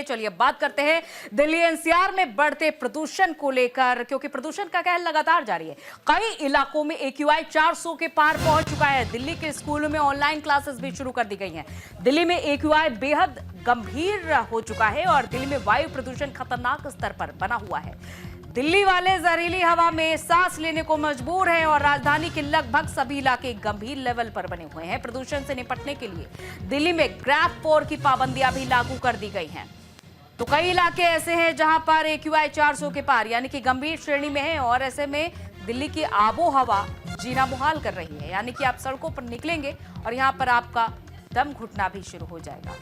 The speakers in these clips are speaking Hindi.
चलिए बात करते हैं दिल्ली एनसीआर में बढ़ते प्रदूषण को लेकर, क्योंकि प्रदूषण का कहर लगातार जारी है। कई इलाकों में AQI 400 के पार पहुंच चुका है। दिल्ली के स्कूलों में ऑनलाइन क्लासेस भी शुरू कर दी गई हैं। दिल्ली में AQI बेहद गंभीर हो चुका है और दिल्ली में वायु प्रदूषण खतरनाक स्तर पर बना हुआ है। दिल्ली वाले जहरीली हवा में सांस लेने को मजबूर हैं और राजधानी के लगभग सभी इलाके गंभीर लेवल पर बने हुए हैं। प्रदूषण से निपटने के लिए दिल्ली में ग्रैब 4 की पाबंदियां भी लागू कर दी गई हैं। तो कई इलाके ऐसे हैं जहां पर AQI 400 के पार यानी कि गंभीर श्रेणी में है और ऐसे में दिल्ली की आबो हवा जीना मुहाल कर रही है। यानी कि आप सड़कों पर निकलेंगे और यहां पर आपका दम घुटना भी शुरू हो जाएगा।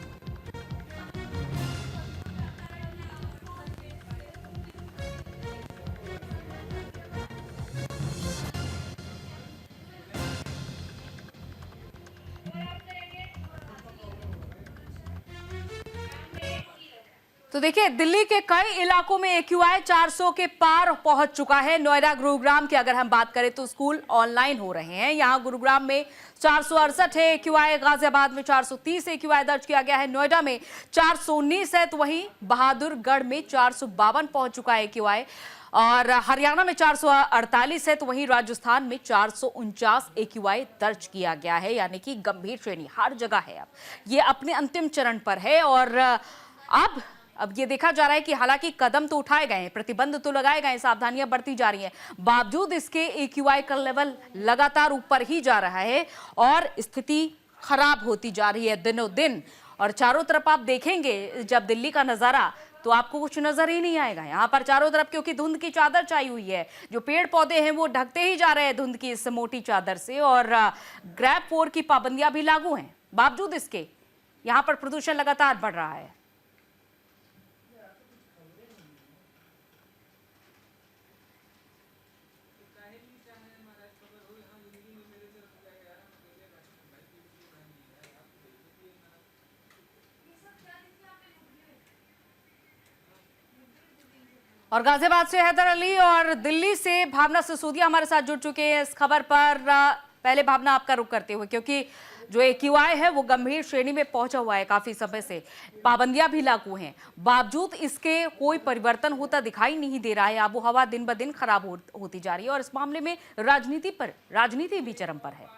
तो देखिए, दिल्ली के कई इलाकों में AQI 400 के पार पहुंच चुका है। नोएडा, गुरुग्राम की अगर हम बात करें तो स्कूल ऑनलाइन हो रहे हैं। यहां गुरुग्राम में 468 है AQI, गाजियाबाद में 430 AQI दर्ज किया गया है, नोएडा में 419 है, तो वहीं बहादुरगढ़ में 452 पहुंच चुका है AQI और हरियाणा में 448 है, तो वहीं राजस्थान में 449 AQI दर्ज किया गया है। यानी कि गंभीर श्रेणी हर जगह है। अब ये अपने अंतिम चरण पर है और अब ये देखा जा रहा है कि हालांकि कदम तो उठाए गए हैं, प्रतिबंध तो लगाए गए हैं, सावधानियां बरती जा रही हैं, बावजूद इसके AQI का लेवल लगातार ऊपर ही जा रहा है और स्थिति खराब होती जा रही है दिनों दिन। और चारों तरफ आप देखेंगे जब दिल्ली का नजारा तो आपको कुछ नजर ही नहीं आएगा। यहाँ पर चारों तरफ क्योंकि धुंध की चादर छाई हुई है, जो पेड़ पौधे हैं वो ढकते ही जा रहे हैं धुंध की इस मोटी चादर से और ग्रैब 4 की पाबंदियां भी लागू हैं। बावजूद इसके यहाँ पर प्रदूषण लगातार बढ़ रहा है। और गाजियाबाद से हैदर अली और दिल्ली से भावना सिसोदिया हमारे साथ जुड़ चुके हैं इस खबर पर। पहले भावना आपका रुख करते हुए, क्योंकि जो AQI है वो गंभीर श्रेणी में पहुंचा हुआ है काफी समय से, पाबंदियां भी लागू हैं, बावजूद इसके कोई परिवर्तन होता दिखाई नहीं दे रहा है। आबो हवा दिन ब दिन खराब होती जा रही है और इस मामले में राजनीति भी चरम पर है।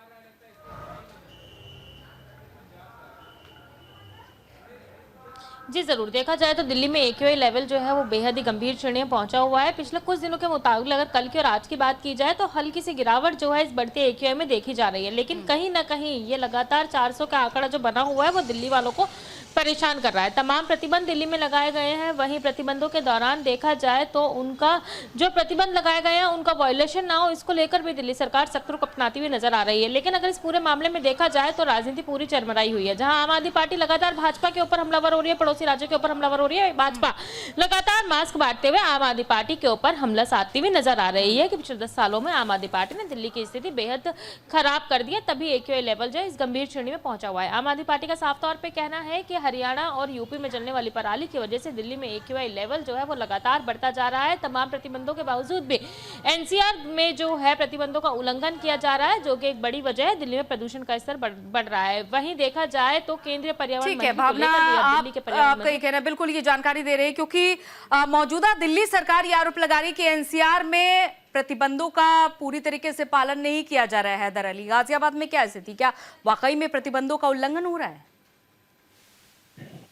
जी जरूर, देखा जाए तो दिल्ली में AQI लेवल जो है वो बेहद ही गंभीर श्रेणी में पहुंचा हुआ है। पिछले कुछ दिनों के मुताबिक अगर कल की और आज की बात की जाए तो हल्की सी गिरावट जो है इस बढ़ते AQI में देखी जा रही है, लेकिन कहीं ना कहीं ये लगातार 400 का आंकड़ा जो बना हुआ है वो दिल्ली वालों को परेशान कर रहा है। तमाम प्रतिबंध दिल्ली में लगाए गए हैं, वहीं प्रतिबंधों के दौरान देखा जाए तो उनका जो प्रतिबंध लगाए गए हैं उनका वायलेशन ना हो, इसको लेकर भी दिल्ली सरकार सख्त रुख अपनाती हुई नजर आ रही है। लेकिन अगर इस पूरे मामले में देखा जाए तो राजनीति पूरी चरमराई हुई है। जहां आम आदमी पार्टी लगातार भाजपा के ऊपर हमलावर हो रही है, पड़ोसी राज्यों के ऊपर हमलावर हो रही है, भाजपा लगातार मास्क बांटते हुए आम आदमी पार्टी के ऊपर हमला साधती हुई नजर आ रही है कि पिछले 10 सालों में आम आदमी पार्टी ने दिल्ली की स्थिति बेहद खराब कर दी है, तभी AQI लेवल जो है इस गंभीर श्रेणी में पहुंचा हुआ है। आम आदमी पार्टी का साफ तौर पर कहना है कि हरियाणा और यूपी में चलने वाली पराली की वजह से दिल्ली में AQI लेवल जो है वो लगातार बढ़ता जा रहा है। तमाम प्रतिबंधों के बावजूद भी NCR में जो है प्रतिबंधों का उल्लंघन किया जा रहा है, जो कि एक बड़ी वजह है दिल्ली में प्रदूषण का स्तर बढ़ रहा है। वहीं देखा जाए तो केंद्रीय पर्यावरण ठीक है भावना, आपका ये कहना बिल्कुल ये जानकारी दे रहे हैं, क्योंकि मौजूदा दिल्ली सरकार ये आरोप लगा रही है कि NCR में प्रतिबंधों का पूरी तरीके से पालन नहीं किया जा रहा है। हैदर अली, गाजियाबाद में क्या स्थिति, क्या वाकई में प्रतिबंधों का उल्लंघन हो रहा है?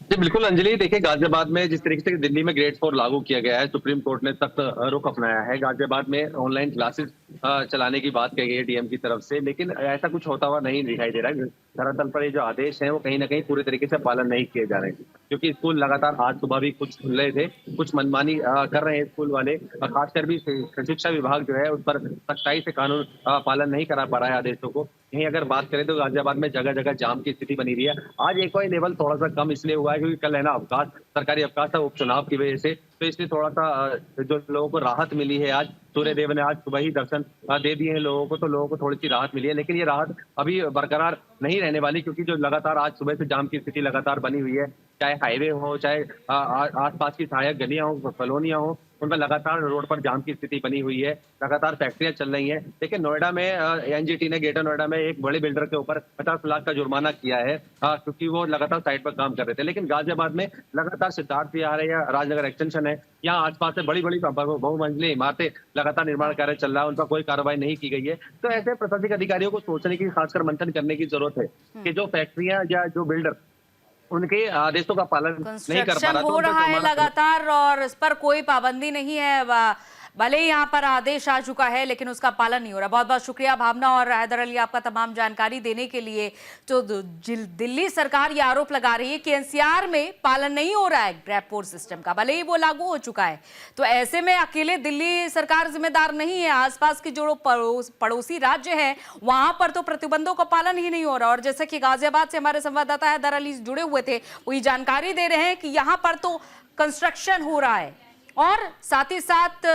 जी बिल्कुल अंजलि, देखिए गाजियाबाद में जिस तरीके से दिल्ली में ग्रेड 4 लागू किया गया है, सुप्रीम कोर्ट ने सख्त रुख अपनाया है। गाजियाबाद में ऑनलाइन क्लासेस चलाने की बात कही गई है DM की तरफ से, लेकिन ऐसा कुछ होता हुआ नहीं दिखाई दे रहा है। धरातल पर ये जो आदेश है वो कहीं ना कहीं पूरे तरीके से पालन नहीं किए जा रहे हैं, क्योंकि स्कूल लगातार आज सुबह भी कुछ खुल रहे थे, कुछ मनमानी कर रहे हैं स्कूल वाले, खासकर भी शिक्षा विभाग जो है उस पर सख्ताई से कानून पालन नहीं करा पा रहा है आदेशों को। यहीं अगर बात करें तो गाजियाबाद में जगह जगह जाम की स्थिति बनी रही है। आज AQI लेवल थोड़ा सा कम इसलिए हुआ है क्योंकि कल है ना सरकारी अवकाश था उपचुनाव की वजह से, तो इसलिए थोड़ा सा जो लोगों को राहत मिली है आज, सूर्यदेव ने आज सुबह ही दर्शन दे दिए हैं लोगों को, तो लोगों को थोड़ी सी राहत मिली है। लेकिन ये राहत अभी बरकरार नहीं रहने वाली, क्योंकि जो लगातार आज सुबह से जाम की स्थिति लगातार बनी हुई है, चाहे हाईवे हो, चाहे आसपास की सहायक गलियां हो, कॉलोनियां हो, उनमें लगातार रोड पर जाम की स्थिति बनी हुई है। लगातार फैक्ट्रियां चल रही हैं। देखिए, नोएडा में एनजीटी ने ग्रेटर नोएडा में एक बड़े बिल्डर के ऊपर 50 लाख का जुर्माना किया है, क्योंकि वो लगातार साइट पर काम कर रहे थे। लेकिन गाजियाबाद में लगातार सिद्धार्थ विहार है या राजनगर एक्सटेंशन है, यहाँ आसपास से बड़ी बड़ी बहुमंजिली इमारतें लगातार निर्माण कार्य चल रहा है, उन पर कोई कार्रवाई नहीं की गई है। तो ऐसे प्रशासनिक अधिकारियों को सोचने की, खासकर मंथन करने की जरूरत है कि जो फैक्ट्रियां या जो बिल्डर उनके आदेशों का पालन नहीं कर पा रहा, हो रहा है लगातार और इस पर कोई पाबंदी नहीं है। भले ही यहाँ पर आदेश आ चुका है लेकिन उसका पालन नहीं हो रहा। बहुत बहुत शुक्रिया भावना और हैदर अली आपका तमाम जानकारी देने के लिए। तो दिल्ली सरकार ये आरोप लगा रही है कि एनसीआर में पालन नहीं हो रहा है ग्रैब फोर सिस्टम का, भले ही वो लागू हो चुका है। तो ऐसे में अकेले दिल्ली सरकार जिम्मेदार नहीं है, आसपास की जो पड़ोसी राज्य है वहां पर तो प्रतिबंधों का पालन ही नहीं हो रहा। और जैसे कि गाजियाबाद से हमारे संवाददाता हैदर अली जुड़े हुए थे, वो ये जानकारी दे रहे हैं कि यहाँ पर तो कंस्ट्रक्शन हो रहा है और साथ ही साथ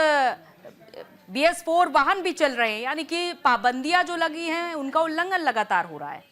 BS4 वाहन भी चल रहे हैं, यानी कि पाबंदियां जो लगी हैं उनका उल्लंघन लगातार हो रहा है।